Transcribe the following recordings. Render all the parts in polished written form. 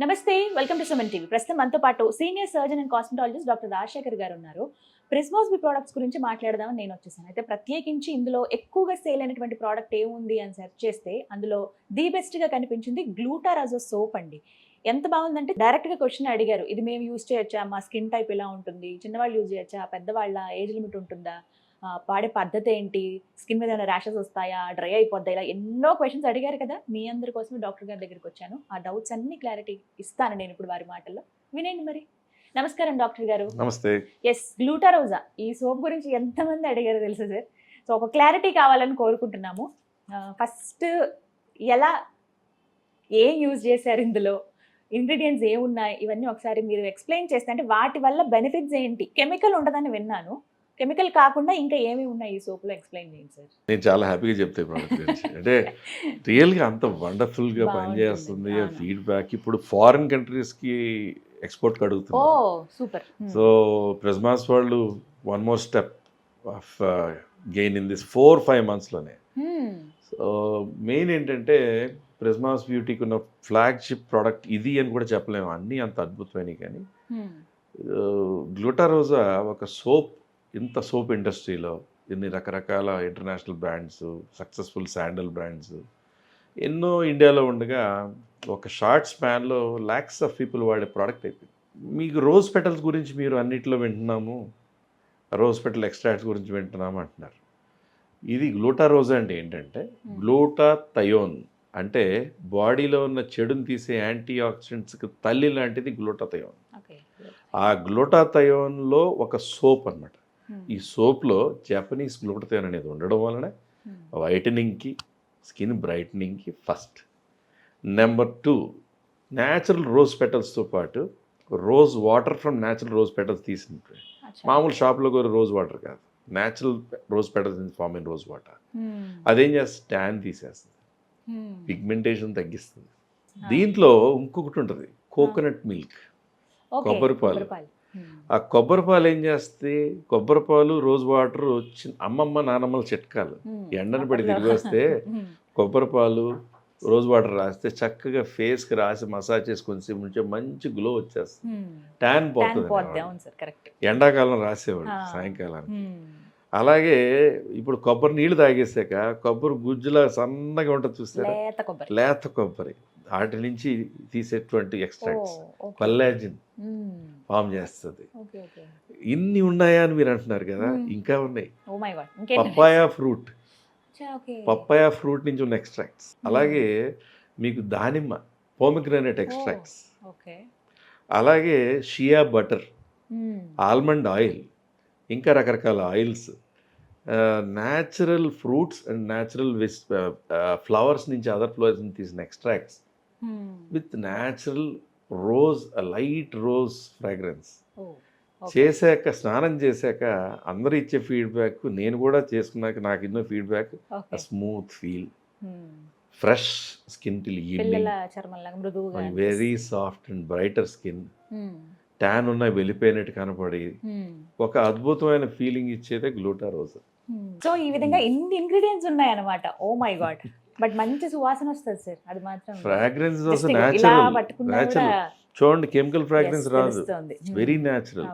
నమస్తే, welcome to Suman TV. ప్రస్తుతం మనతో పాటు senior surgeon and cosmetologist doctor Rajasekhar గారు ఉన్నారు. ప్రిస్మోస్బి ప్రోడక్ట్స్ గురించి మాట్లాడదామని నేను వచ్చేసాను. అయితే ప్రత్యేకించి ఇందులో ఎక్కువగా సేల్ అయినటువంటి ప్రోడక్ట్ ఏముంది అని సెర్చ్ చేస్తే అందులో ది బెస్ట్గా కనిపించింది గ్లూటారాజో సోప్ అండి. ఎంత బాగుందంటే డైరెక్ట్గా క్వశ్చన్ అడిగారు, ఇది మేము యూజ్ చేయొచ్చా, మా స్కిన్ టైప్ ఎలా ఉంటుంది, చిన్నవాళ్ళు యూజ్ చేయొచ్చా, పెద్దవాళ్ళ ఏజ్ లిమిట్ ఉంటుందా, వాడే పద్ధతి ఏంటి, స్కిన్ మీద ఏమైనా ర్యాషెస్ వస్తాయా, డ్రై అయిపోద్దా, ఇలా ఎన్నో క్వశ్చన్స్ అడిగారు కదా. మీ అందరి కోసం డాక్టర్ గారి దగ్గరికి వచ్చాను. ఆ డౌట్స్ అన్ని క్లారిటీ ఇస్తాను నేను ఇప్పుడు వారి మాటల్లో. వినండి మరి. నమస్కారం డాక్టర్ గారు. నమస్తే. ఎస్, గ్లూటారోజా ఈ సోప్ గురించి ఎంతమంది అడిగారో తెలుసు సార్. సో ఒక క్లారిటీ కావాలని కోరుకుంటున్నాము. ఫస్ట్ ఎలా, ఏం యూజ్ చేశారు, ఇందులో ఇంగ్రీడియంట్స్ ఏమున్నాయి, ఇవన్నీ ఒకసారి మీరు ఎక్స్ప్లెయిన్ చేస్తే, అంటే వాటి వల్ల బెనిఫిట్స్ ఏంటి. కెమికల్ ఉండదని విన్నాను, కెమికల్ కాకుండా ఇంకా ఏమి ఉన్నాయి ఈ సోప్లో, ఎక్స్ప్లెయిన్ చేయండి సార్. నేను చాలా హ్యాపీగా చెప్తాను ప్రోడక్ట్ గురించి. అంటే రియల్గా అంత వండర్ఫుల్గా పనిచేస్తుంది. ఫీడ్బ్యాక్ ఇప్పుడు ఫారిన్ కంట్రీస్కి ఎక్స్పోర్ట్ అడుగుతుంది. సూపర్. సో ప్రిస్మాస్ వాళ్ళు one more step of gain in this 4-5 monthsలోనే. సో మెయిన్ ఏంటంటే ప్రిస్మాస్ బ్యూటీకి ఉన్న ఫ్లాగ్షిప్ ప్రోడక్ట్ ఇది అని కూడా చెప్పలేము, అన్నీ అంత అద్భుతమైనవి. కానీ గ్లూటారోజా ఒక సోప్, ఇంత సోప్ ఇండస్ట్రీలో ఇన్ని రకరకాల international brands, successful sandal brands ఎన్నో ఇండియాలో ఉండగా ఒక షార్ట్ స్పాన్లో ల్యాక్స్ ఆఫ్ పీపుల్ వాడే ప్రోడక్ట్ అయిపోయింది. మీకు రోజ్ పెటల్స్ గురించి మీరు అన్నిట్లో వింటున్నాము, రోజ్ పెటల్ ఎక్స్ట్రాక్ట్స్ గురించి వింటున్నాము అంటున్నారు. ఇది గ్లూటారోజా అంటే ఏంటంటే గ్లూటాథయోన్ అంటే బాడీలో ఉన్న చెడుని తీసే యాంటీ ఆక్సిడెంట్స్కి తల్లి లాంటిది గ్లూటాథయోన్. ఆ గ్లూటాథయోన్లో ఒక సోప్ అన్నమాట. ఈ సోప్లో జపనీస్ గ్లూటాథయోన్ అనేది ఉండడం వలన వైటనింగ్కి, స్కిన్ బ్రైట్నింగ్కి ఫస్ట్. నెంబర్ 2, న్యాచురల్ రోజ్ పెటల్స్తో పాటు rose water from natural rose petals తీసినట్టు, మామూలు షాప్లో కూడా రోజ్ వాటర్ కాదు, natural rose petals in form in rose water. అదేం చేస్తుంది, ట్యాన్ తీసేస్తుంది, పిగ్మెంటేషన్ తగ్గిస్తుంది. దీంట్లో ఇంకొకటి ఉంటుంది, కోకోనట్ మిల్క్, కొబ్బరి పాలు. ఆ కొబ్బరి పాలు ఏం చేస్తే, కొబ్బరి పాలు, రోజ్ వాటర్ అమ్మమ్మ నానమ్మల చిట్కాలు. ఎండను పడి తిరిగి వస్తే కొబ్బరి పాలు, రోజ్ వాటర్ రాస్తే చక్కగా ఫేస్కి రాసి మసాజ్ చేసుకొని ఉంటే మంచి గ్లో వచ్చేస్తుంది, ట్యాన్ పోతుంది. ఎండాకాలం రాసేవాడు సాయంకాలానికి. అలాగే ఇప్పుడు కొబ్బరి నీళ్ళు తాగేసాక కొబ్బరి గుజ్జులా సన్నగా ఉంటుంది చూస్తారా, లేత కొబ్బరి, వాటి నుంచి తీసేటువంటి ఎక్స్ట్రాక్ట్స్ కొల్లాజిన్ ఫామ్ చేస్తుంది. ఇన్ని ఉన్నాయా అని మీరు అంటున్నారు కదా, ఇంకా ఉన్నాయి. పప్పాయా ఫ్రూట్ నుంచి ఉన్న ఎక్స్ట్రాక్ట్స్, అలాగే మీకు దానిమ్మ, పోమిగ్రానైట్ ఎక్స్ట్రాక్ట్స్, అలాగే షియా బటర్, ఆల్మండ్ ఆయిల్, ఇంకా రకరకాల oils, natural fruits and natural flowers నుంచి, అదర్ ఫ్లవర్స్ నుంచి తీసిన extracts with natural rose, light rose fragrance. చేశాక, స్నానం చేశాక అందరూ ఇచ్చే ఫీడ్బ్యాక్, నేను కూడా చేసుకున్నాక నాకు ఎన్నో feedback, smooth feel, fresh skin till evening, very soft and brighter skin, tan ఉన్న వెళ్ళిపోయినట్టు కనపడి ఒక అద్భుతమైన ఫీలింగ్ ఇచ్చేదే గ్లూటారోజా. సో ఈ విధంగా ఎన్ని ఇంగ్రీడియంట్స్ ఉన్నాయన్నమాట. ఓ మై గాడ్, బట్ మంచి సువాసన వస్తుంది సార్. అది మాత్రం ఫ్రాగ్రెన్స్ న్యాచురల్. చూడండి, కెమికల్ ఫ్రాగ్రెన్స్ రాదు, వెరీ న్యాచురల్.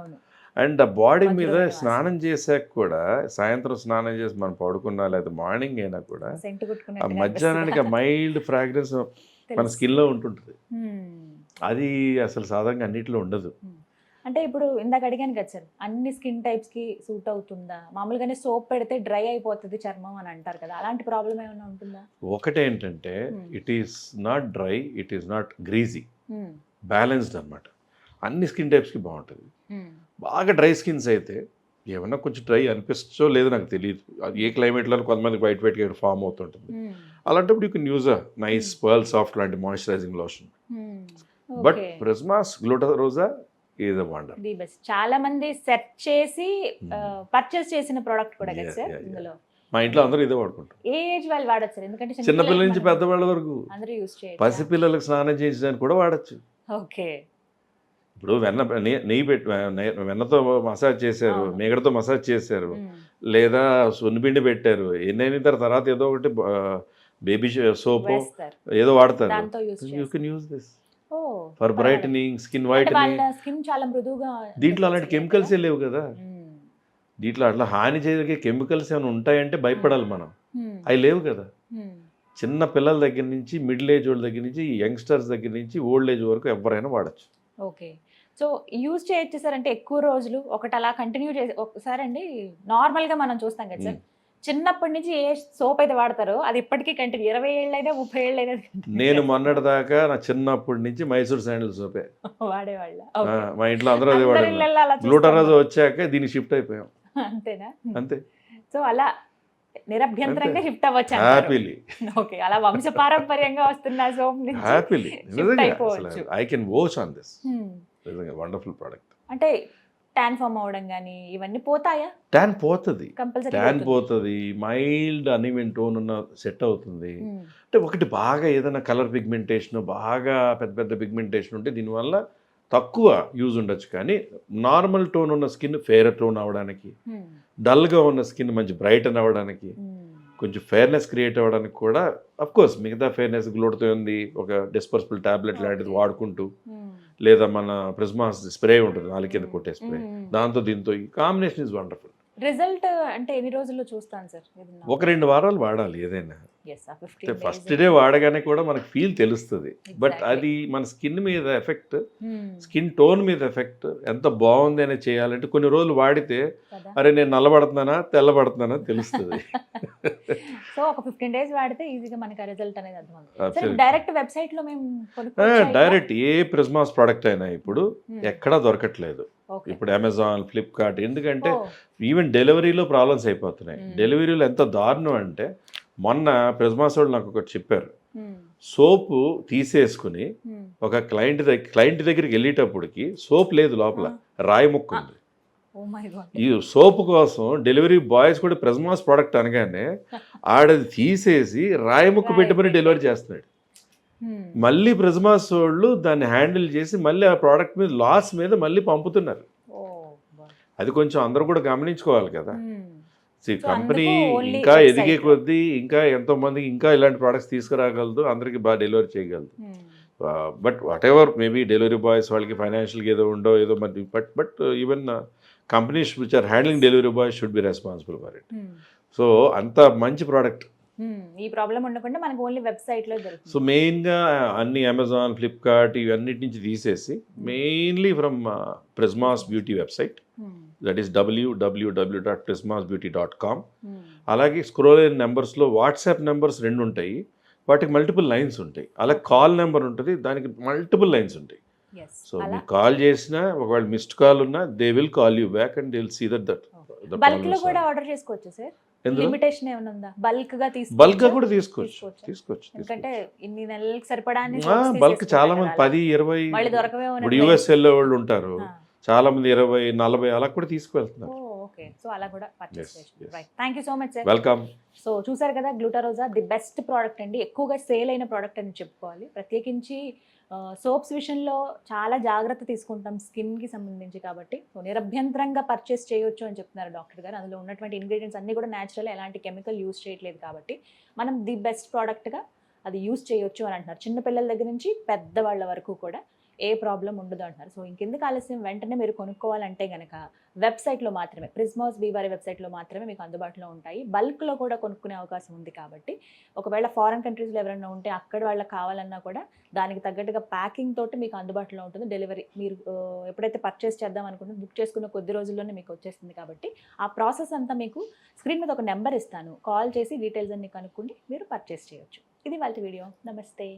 అండ్ ఆ బాడీ మీద స్నానం చేశాక కూడా, సాయంత్రం స్నానం చేసి మనం పడుకున్నా లేదా మార్నింగ్ అయినా కూడా ఆ మధ్యాహ్నానికి ఆ మైల్డ్ ఫ్రాగ్రెన్స్ మన స్కిన్లో ఉంటుంటుంది. అది అసలు సాధారణంగా అన్నిటిలో ఉండదు. అంటే ఇప్పుడు ఇందాక అడిగాను కదా సార్, అన్ని స్కిన్ టైప్స్కి సూట్ అవుతుందా? మామూలుగానే సోప్ పెడితే డ్రై అయిపోతుంది చర్మం అని అంటారు కదా, అలాంటి ప్రాబ్లం ఏమైనా ఉంటుందా? ఒకటేంటంటే it is not dry, it is not greasy, balanced అనమాట. అన్ని స్కిన్ టైప్స్కి బాగుంటుంది. బాగా డ్రై స్కిన్స్ అయితే ఏమన్నా కొంచెం డ్రై అనిపిస్తో లేదో నాకు తెలియదు, ఏ క్లైమేట్లో కొంతమందికి వైట్గా ఫామ్ అవుతుంటుంది. అలాంటప్పుడు you can use a nice pearl soft లాంటి moisturising lotion. But Prismas Glutarosa is a wonder. The best. చాలా మంది సెర్చ్ చేసి పర్చేస్ చేసిన ప్రోడక్ట్ కూడా కదా సార్ ఇందులో. మా ఇంట్లో అందరూ ఇదే వాడుకుంటారు. ఏ ఏజ్ వాళ్ళు వాడచ్చు సార్? ఎందుకంటే చిన్నపిల్లల నుంచి పెద్దవాళ్ళ వరకు అందరూ యూజ్ చేయొచ్చు. పసిపిల్లలకు స్నానం చేయించడానికి కూడా వాడచ్చు. ఓకే. ఇప్పుడు నెయ్యి పెట్టి వెన్నతో మసాజ్ చేశారు, మేగడతో మసాజ్ చేశారు, లేదా సున్నిపిండి పెట్టారు, ఎన్నైన తర్వాత ఏదో ఒకటి బేబీ సోప్ ఏదో వాడతారు. You can use this. Oh for brightening, skin అంటే వైటనింగ్. వాళ్ళ స్కిన్ చాలా మృదువుగా దీంట్లో అలాంటి చేస్తారు కెమికల్సే కదా? లేవు కదా. మ్మ్. దీంట్లో అట్లా హాని జరిగే కెమికల్స్ ఏమైనా ఉంటాయంటే భయపడాలి మనం. మ్మ్. అవి లేవు కదా. మ్మ్. చిన్న పిల్లల దగ్గర నుంచి మిడిల్ ఏజ్ వాళ్ళ దగ్గర నుంచి యంగ్స్టర్స్ దగ్గర నుంచి ఓల్డ్ ఏజ్ వరకు ఎవరైనా వాడచ్చు. ఓకే. సో యూజ్ చేయొచ్చు సార్ అంటే ఎక్కువ రోజులు ఒకటి అలా కంటిన్యూ చేసి ఒకసారి అండి నార్మల్గా మనం చూస్తాం కదా సార్ చిన్నప్పటి నుంచి ఏ సోప్ అయితే వాడతారో అది ఇప్పటికీ కంటిన్యూ 20 ఏళ్ళైనా 30 ఏళ్ళైనా నేను మొన్నటి దాకా నా చిన్నప్పటి నుంచి మైసూర్ శాండిల్ సోపే వాడేవాళ్ళ. మా ఇంట్లో అందరూ అదే వాడారు. గ్లూటరాజ్ వచ్చాక దీనికి షిఫ్ట్ అయిపోయాం అంతేనా? అంతే. సో అలా నిరభ్యంతరంగా షిఫ్ట్ అవ్వచ్చు. హ్యాపీలీ. ఓకే, అలా వంశ పారంపర్యంగా వస్తున్న సోప్ నుంచి హ్యాపీలీ. shift అయిపోవచ్చు. I can vouch on this. నిజంగా వండర్ఫుల్ ప్రోడక్ట్. అంటే ట్యాన్ ఫామ్ అవడం కానీ ఇవన్నీ పోతాయా? ట్యాన్ పోతుంది, కంపల్సరీ ట్యాన్ పోతుంది, మైల్డ్ అన్ఈవెన్ టోన్ ఉన్న సెట్ అవుతుంది. అంటే ఒకటి బాగా ఏదైనా కలర్ పిగ్మెంటేషన్ బాగా పెద్ద పెద్ద పిగ్మెంటేషన్ ఉంటే దీనివల్ల తక్కువ యూజ్ ఉండొచ్చు. కానీ నార్మల్ టోన్ ఉన్న స్కిన్ ఫెయిర్ టోన్ అవ్వడానికి, డల్గా ఉన్న స్కిన్ మంచి బ్రైటన్ అవ్వడానికి, కొంచెం ఫెయిర్నెస్ క్రియేట్ అవ్వడానికి కూడా కోర్స్ మిగతా ఫెయిర్నెస్ గ్లోడ్తో ఉంది. ఒక డిస్పర్సిబుల్ టాబ్లెట్ లాంటిది వాడుకుంటూ, లేదా మన ప్రిజ్మాస్ స్ప్రే ఉంటుంది నాలుగు కింద కొట్టే స్ప్రే, దాంతో దీంతో ఈ కాంబినేషన్ ఇస్ వండర్ఫుల్. రిజల్ట్ అంటే ఎన్ని రోజుల్లో చూస్తాను సార్? 1-2 వారాలు వాడాలి ఏదైనా. Yes, ఆ 15 ఫస్ట్ days. డే వాడగానే కూడా మనకు ఫీల్ తెలుస్తుంది. But Exactly. అది మన స్కిన్ మీద ఎఫెక్ట్, Hmm. స్కిన్ టోన్ మీద ఎఫెక్ట్, ఎంత బాగుంది అనేది చేయాలంటే కొన్ని రోజులు వాడితే కదా. అరే నేను నల్లబడుతున్నానా తెల్లబడుతున్నానా తెలుస్తుంది. సో ఒక 15 days వాడితే ఈజీగా మనకి రిజల్ట్ అనేది అర్థమవుతుంది. సరే Absolutely. డైరెక్ట్ వెబ్సైట్ లో మేము కొనుక్కోవచ్చా ఇలా? డైరెక్ట్ ఏ ప్రిజ్మాస్ ప్రోడక్ట్ అయినా ఇప్పుడు Hmm. ఎక్కడా దొరకట్లేదు. Okay. ఇప్పుడు అమెజాన్, ఫ్లిప్కార్ట్, ఎందుకంటే Oh. ఈవెన్ డెలివరీలో ప్రాబ్లమ్స్ అయిపోతున్నాయి. Hmm. డెలివరీలో ఎంత దారుణం అంటే మొన్న ప్రిజ్మాస్ వాళ్ళు నాకు ఒకటి చెప్పారు. Hmm. సోపు తీసేసుకుని Hmm. ఒక క్లయింట్ దగ్గరికి వెళ్ళేటప్పటికి సోప్ లేదు, లోపల రాయి ముక్క ఉంది. Oh my God. ఈ సోపు కోసం డెలివరీ బాయ్స్ కూడా ప్రిజ్మాస్ ప్రోడక్ట్ అనగానే ఆడది తీసేసి రాయి ముక్క పెట్టమని డెలివరీ చేస్తున్నాడు. Hmm. మళ్ళీ ప్రిజ్మాస్ వాళ్ళు దాన్ని హ్యాండిల్ చేసి మళ్ళీ ఆ ప్రోడక్ట్ మీద లాస్ మీద మళ్ళీ పంపుతున్నారు. Oh, God. అది కొంచెం అందరూ కూడా గమనించుకోవాలి కదా. Hmm. కంపెనీ అందుకు only ఇంకా website ఎదిగే లో. కొద్దీ ఇంకా ఎంతో మందికి ఇంకా ఇలాంటి ప్రోడక్ట్స్ తీసుకురాగలదు, అందరికి బాగా డెలివరీ చేయగలదు. Hmm. But whatever maybe delivery boys వాళ్ళకి ఫైనాన్షియల్గా ఏదో ఉండో ఏదో మరి but even companies which are handling delivery boys should be responsible for it. Hmm. So అంత మంచి ప్రోడక్ట్. ఈ ప్రాబ్లం ఉండకుండా మనకు ఓన్లీ వెబ్సైట్ లో సో దొరుకుతుంది. మెయిన్గా అన్ని అమెజాన్, ఫ్లిప్కార్ట్ ఇవన్నిటి నుంచి తీసేసి mainly from ప్రిజ్మాస్ beauty website, Hmm. That is www.prismasbeauty.com. Hmm. అలాగే స్క్రోల్ అయిన నెంబర్స్లో వాట్సాప్ నెంబర్స్ 2 ఉంటాయి, వాటికి మల్టిపుల్ లైన్స్ ఉంటాయి. అలా కాల్ నెంబర్ ఉంటుంది, దానికి మల్టిపుల్ లైన్స్ ఉంటాయి. Yes. సో అలా మీకు కాల్ చేసినా ఒకవేళ మిస్డ్ కాల్ ఉన్నా they will call you back and they will see that bulk లో కూడా ఆర్డర్ చేసుకోవచ్చు సార్? లిమిటేషన్ ఏమైనా ఉందా? బల్క్ గా బల్క్ కూడా తీసుకోవచ్చు. ఎందుకంటే ఇన్ని నెలలకు సరిపడా బల్క్ చాలా మంది 10-20 మళ్ళీ దొరకవేమో ఇప్పుడు యూఎస్ వెళ్ళే వాళ్ళు ఉంటారు, చాలా మంది 20-40 అలా కూడా తీసుకువెళ్తున్నారు. ఓకే, సో అలా కూడా పర్చేస్ Yes, చేసుకోవచ్చు. yes. Right, thank you so much sir. Welcome. So చూసారు కదా, గ్లూటారోజా ది బెస్ట్ ప్రోడక్ట్ అండి, ఎక్కువగా సేల్ అయిన ప్రోడక్ట్ అని చెప్పుకోవాలి. ప్రత్యేకించి సోప్స్ విషయంలో చాలా జాగ్రత్త తీసుకుంటాం స్కిన్కి సంబంధించి కాబట్టి, సో నిరభ్యంతరంగా పర్చేస్ చేయొచ్చు అని చెప్తున్నారు డాక్టర్ గారు. అందులో ఉన్నటువంటి ఇంగ్రీడియంట్స్ అన్నీ కూడా న్యాచురల్, ఎలాంటి కెమికల్ యూస్ చేయట్లేదు కాబట్టి మనం ది బెస్ట్ ప్రోడక్ట్గా అది యూస్ చేయొచ్చు అని అంటున్నారు. చిన్నపిల్లల దగ్గర నుంచి పెద్దవాళ్ళ వరకు కూడా ఏ ప్రాబ్లం ఉండదు అంటున్నారు. సో ఇంకెందుకు ఆలస్యం, వెంటనే మీరు కొనుక్కోవాలంటే కనుక వెబ్సైట్లో మాత్రమే, ప్రిజ్మాస్ బీ వారి వెబ్సైట్లో మాత్రమే మీకు అందుబాటులో ఉంటాయి. బల్క్లో కూడా కొనుక్కునే అవకాశం ఉంది కాబట్టి ఒకవేళ ఫారెన్ కంట్రీస్లో ఎవరైనా ఉంటే అక్కడ వాళ్ళకి కావాలన్నా కూడా దానికి తగ్గట్టుగా ప్యాకింగ్ తోటి మీకు అందుబాటులో ఉంటుంది. డెలివరీ మీరు ఎప్పుడైతే పర్చేస్ చేద్దాం అనుకుంటే బుక్ చేసుకున్న కొద్ది రోజుల్లోనే మీకు వచ్చేస్తుంది కాబట్టి ఆ ప్రాసెస్ అంతా మీకు స్క్రీన్ మీద ఒక నెంబర్ ఇస్తాను, కాల్ చేసి డీటెయిల్స్ అన్ని కనుక్కుండి మీరు పర్చేస్ చేయొచ్చు. ఇది వాళ్ళ వీడియో. నమస్తే.